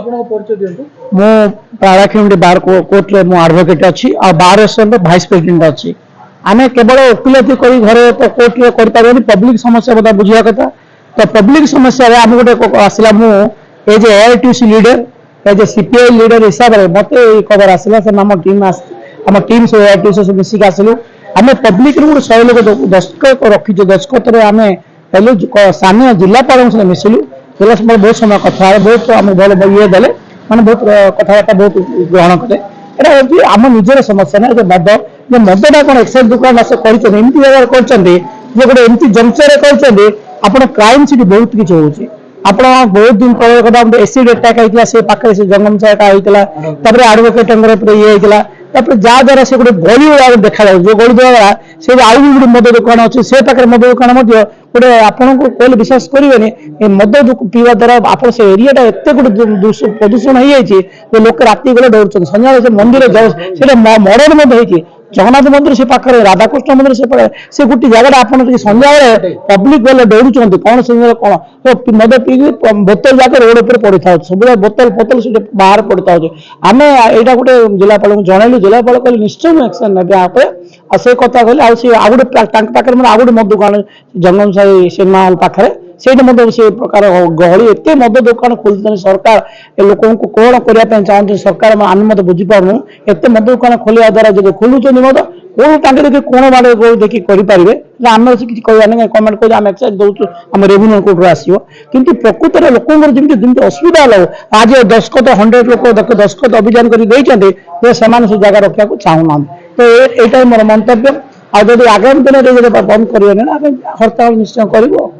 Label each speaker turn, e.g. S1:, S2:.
S1: ଆପଣଙ୍କ ପରିଚୟ ଦିଅନ୍ତୁ।
S2: ମୁଁ ପାରାଖଣ୍ଡି ବାର୍ କୋର୍ଟରେ ମୁଁ ଆଡଭୋକେଟ୍ ଅଛି ଆଉ ବାର୍ ଆସୋସିଏସନର ଭାଇସ୍ ପ୍ରେସିडेଣ୍ଟ ଅଛି। ଆମେ କେବଳ ଓକିଲାତି କରି ଘରେ ତ କୋର୍ଟରେ କରିପାରିବାନି, ପବ୍ଲିକ ସମସ୍ୟା କଥା ବୁଝିବା କଥା। ତ ପବ୍ଲିକ ସମସ୍ୟାରେ ଆମେ ଗୋଟେ ଆସିଲା, ମୁଁ as a AITC leader, as a CPI leader हिसाब से मत खबर आसला से आम टीम से AITC मिसिक आसलु। आम पब्लिक रू 100 लोग दस्तखत रखीचु, दस्तखत आम पहलू स्थानीय जिलापाल मिसिलु। जिला बहुत समय कथा बहुत आम भल ये देले मैंने बहुत कथबार्ता बहुत ग्रहण कले। यहाँ आम निजर समस्या ना मद मदटा कौन एक्साइज दुकान आस करमती जगह कर गोटे एमती जंक्शन कर क्राइम सीट बहुत किसी हो। आप बहुत दिन पर एसिड अटैक होता से पाखे से जंगम चाटा होता आडभोकेट ये होता जहाँ द्वारा से गोटे गली भाव देखा जो गली द्वारा से आउ भी गोटे मद दुकान अच्छे से पाखे मद दुकान गोटे आपन को कहले विश्वास करेंगे मद पीवा द्वारा आप से एरिया एत गोटे प्रदूषण हो जाए लोक राति गले डर सन्या मंदिर मर्डर होती जगन्नाथ मंदिर से पाखे राधाकृष्ण मंदिर से गोटे जगह आप सन्या पब्लिक गले डरुंच कौन से कौन तो मद पी बोतल जाके रोड पर पड़ी था सब बोतल बोतल से बाहर पड़ी था। आम यहाँ गोटे जिलापाल को जनइलु, जिलापाल कहले निश्चय एक्शन ने आ से कथा कहले आ गोटे आउ गोटे मद दुकान जंगम साई सिनेमा हॉल पाखे से से प्रकार गहली एत मद दुकान खोलते सरकार लोक कौन करने चाहते सरकार आम मत बुझीपारनु एत मद दुकान खोलिया द्वारा जो खोलुच्च मद कौन टाँगे देखिए कौन बाड़े देखिए करेंगे आम किसी कहना कमेंट कर आम एक्साइज दूसु आम रेवेन्यू कोर्ट आसो कि प्रकृत लोक जमी असुविधा है आज दस्तखत 100 लोक दस्तखत अभियान कर से जगह रखा चाहूना तो यहाँ मोर मंतव्य आगामी दिन में बंद करें हड़ताल निश्चय कर।